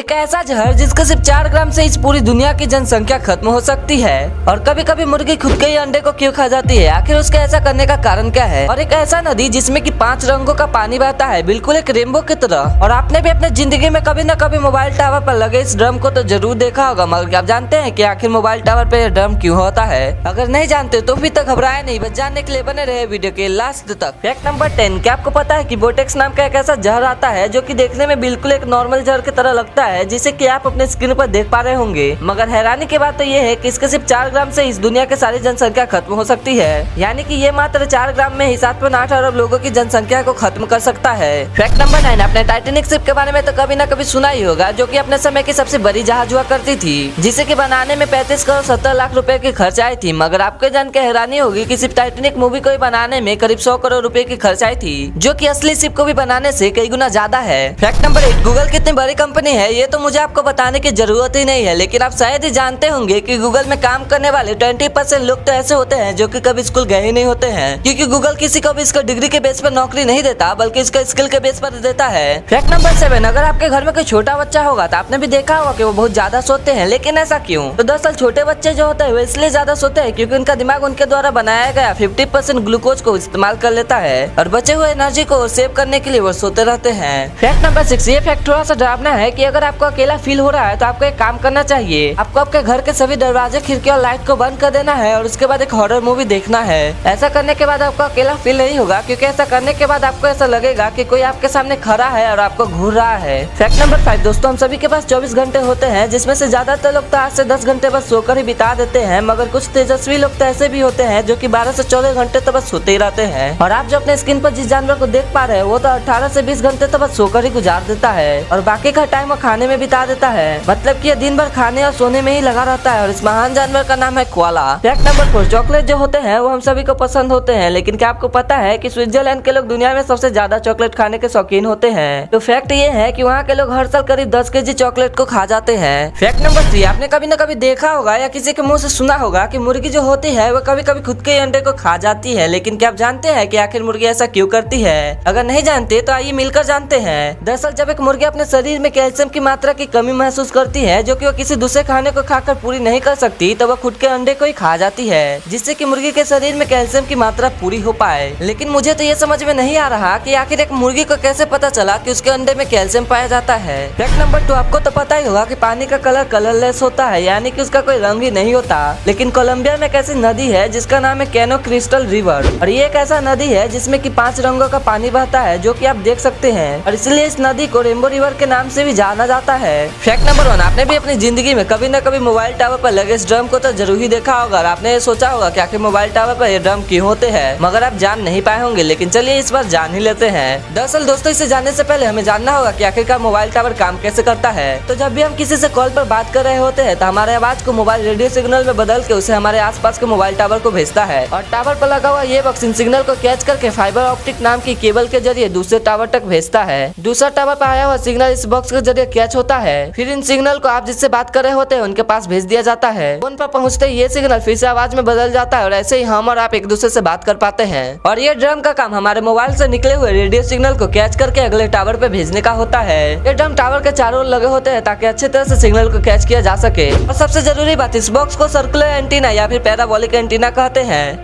एक ऐसा जहर जिसका सिर्फ 4 ग्राम से इस पूरी दुनिया की जनसंख्या खत्म हो सकती है। और कभी कभी मुर्गी खुद के ही अंडे को क्यों खा जाती है, आखिर उसके ऐसा करने का कारण क्या है। और एक ऐसा नदी जिसमें कि 5 रंगों का पानी बहता है, बिल्कुल एक रेनबो की तरह। और आपने भी अपने जिंदगी में कभी न कभी मोबाइल टावर पर लगे इस ड्रम को तो जरूर देखा होगा, मगर क्या आप जानते हैं कि आखिर मोबाइल टावर पे ड्रम क्यों होता है? अगर नहीं जानते तो फिर तक घबराए नहीं, बस जानने के लिए बने रहे वीडियो के लास्ट तक। फैक्ट नंबर 10, क्या आपको पता है कि बोटेक्स नाम का एक ऐसा जहर आता है जो कि देखने में बिल्कुल एक नॉर्मल जहर की तरह लगता है, जिसे कि आप अपने स्क्रीन पर देख पा रहे होंगे। मगर हैरानी की बात तो ये है कि इसके सिर्फ 4 ग्राम से इस दुनिया की सारी जनसंख्या खत्म हो सकती है। यानी कि ये मात्र 4 ग्राम में ही 7.8 अरब लोगों की जनसंख्या को खत्म कर सकता है। फैक्ट नंबर 9, आपने टाइटैनिक शिप के बारे में तो कभी न कभी सुना ही होगा, जो कि अपने समय की सबसे बड़ी जहाज हुआ करती थी, जिसे कि बनाने में 35 करोड़ 70 लाख रुपए की खर्च आई थी। मगर आपको जान के हैरानी होगी कि सिर्फ टाइटैनिक मूवी को ही बनाने में करीब 100 करोड़ रुपए की खर्च आई थी, जो कि असली शिप को भी बनाने से कई गुना ज्यादा है। फैक्ट नंबर 8, गूगल कितनी बड़ी कंपनी है ये तो मुझे आपको बताने की जरूरत ही नहीं है, लेकिन आप शायद ही जानते होंगे कि गूगल में काम करने वाले 20% लोग तो ऐसे होते हैं जो कि कभी स्कूल गए ही नहीं होते हैं, क्योंकि गूगल किसी को भी इसका डिग्री के बेस पर नौकरी नहीं देता, बल्कि इसका स्किल के बेस पर देता है। फैक्ट नंबर 7, अगर आपके घर में कोई छोटा बच्चा होगा तो आपने भी देखा होगा कि वो बहुत ज्यादा सोते हैं, लेकिन ऐसा क्यों? तो दरअसल छोटे बच्चे जो होते हैं वो इसलिए ज्यादा सोते हैं क्योंकि उनका दिमाग उनके द्वारा बनाया गया 50% ग्लूकोज को इस्तेमाल कर लेता है और बचे हुए एनर्जी को सेव करने के लिए वो सोते रहते हैं। फैक्ट नंबर 6, ये फैक्ट थोड़ा सा डरावना है कि अगर आपको अकेला फील हो रहा है तो आपको एक काम करना चाहिए, आपको आपके घर के सभी दरवाजे खिड़की और लाइट को बंद कर देना है और उसके बाद एक हॉरर मूवी देखना है। ऐसा करने के बाद आपको अकेला फील नहीं होगा, क्योंकि ऐसा करने के बाद आपको ऐसा लगेगा कि कोई आपके सामने खड़ा है और आपको घूर रहा है। फैक्ट नंबर 5, दोस्तों हम सभी के पास 24 घंटे होते हैं, जिसमें से ज्यादातर लोग तो 8 से 10 घंटे बस सोकर ही बिता देते हैं, मगर कुछ तेजस्वी लोग तो ऐसे भी होते हैं जो कि 12 से 14 घंटे तो बस सोते ही रहते हैं। और आप जो अपने स्क्रीन पर जिस जानवर को देख पा रहे हैं वो तो 18 से 20 घंटे तो बस सोकर ही गुजार देता है और बाकी का टाइम वो खाने में बिता देता है। मतलब कि ये दिन भर खाने और सोने में ही लगा रहता है और इस महान जानवर का नाम है कोआला। फैक्ट नंबर 4, चॉकलेट जो होते हैं वो हम सभी को पसंद होते हैं, लेकिन क्या आपको पता है कि स्विट्जरलैंड के लोग दुनिया में सबसे ज्यादा चॉकलेट खाने के शौकीन होते हैं? तो फैक्ट ये है कि वहाँ के लोग हर साल करीब 10 केजी चॉकलेट को खा जाते हैं। फैक्ट नंबर 3, आपने कभी न कभी देखा होगा या किसी के मुंह से सुना होगा कि मुर्गी जो होती है वो कभी कभी खुद के अंडे को खा जाती है, लेकिन क्या आप जानते हैं कि आखिर मुर्गी ऐसा क्यों करती है? अगर नहीं जानते तो आइए मिलकर जानते हैं। दरअसल जब एक मुर्गी अपने शरीर में कैल्शियम की मात्रा की कमी महसूस करती है, जो कि वो किसी दूसरे खाने को खाकर पूरी नहीं कर सकती, तो वह खुद के अंडे को ही खा जाती है, जिससे कि मुर्गी के शरीर में कैल्शियम की मात्रा पूरी हो पाए। लेकिन मुझे तो ये समझ में नहीं आ रहा कि आखिर एक मुर्गी को कैसे पता चला कि उसके अंडे में कैल्शियम पाया जाता है। फैक्ट नंबर 2, आपको तो पता ही होगा कि पानी का कलर कलरलेस होता है, यानी कि उसका कोई रंग ही नहीं होता। लेकिन कोलंबिया में एक ऐसी नदी है जिसका नाम है कैनो क्रिस्टल रिवर, और ये एक ऐसा नदी है जिसमें कि 5 रंगों का पानी बहता है, जो कि आप देख सकते हैं, और इसलिए इस नदी को रेनबो रिवर के नाम से भी जाना जाता है। फैक्ट नंबर 1, आपने भी अपनी जिंदगी में कभी न कभी मोबाइल टावर पर लगे इस ड्रम को तो जरूर ही देखा होगा और आपने ये सोचा होगा कि आखिर मोबाइल टावर पर ये ड्रम क्यों होते हैं, मगर आप जान नहीं पाए होंगे। लेकिन चलिए इस बार जान ही लेते हैं। दरअसल दोस्तों, इसे जानने से पहले हमें जानना होगा कि आखिरकार मोबाइल टावर काम कैसे करता है। तो जब भी हम किसी से कॉल पर बात कर रहे होते हैं तो हमारे आवाज को मोबाइल रेडियो सिग्नल में बदल के उसे हमारे आसपास के मोबाइल टावर को भेजता है, और टावर पर लगा हुआ ये बॉक्स इन सिग्नल को कैच करके फाइबर ऑप्टिक नाम की केबल के जरिए दूसरे टावर तक भेजता है। दूसरा टावर पर आया हुआ सिग्नल इस बॉक्स के जरिए कैच होता है, फिर इन सिग्नल को आप जिससे बात कर रहे होते हैं उनके पास भेज दिया जाता है। फोन पर पहुंचते ही ये सिग्नल फिर से आवाज में बदल जाता है और ऐसे ही हम और आप एक दूसरे से बात कर पाते हैं। और ये ड्रम का काम हमारे मोबाइल से निकले हुए रेडियो सिग्नल को कैच करके अगले टावर पे भेजने का होता है। ये ड्रम टावर के चारों ओर लगे होते हैं ताकि अच्छे तरह से सिग्नल को कैच किया जा सके। और सबसे जरूरी बात, इस बॉक्स को सर्कुलर एंटीना या फिर पैराबोलिक एंटीना कहते हैं।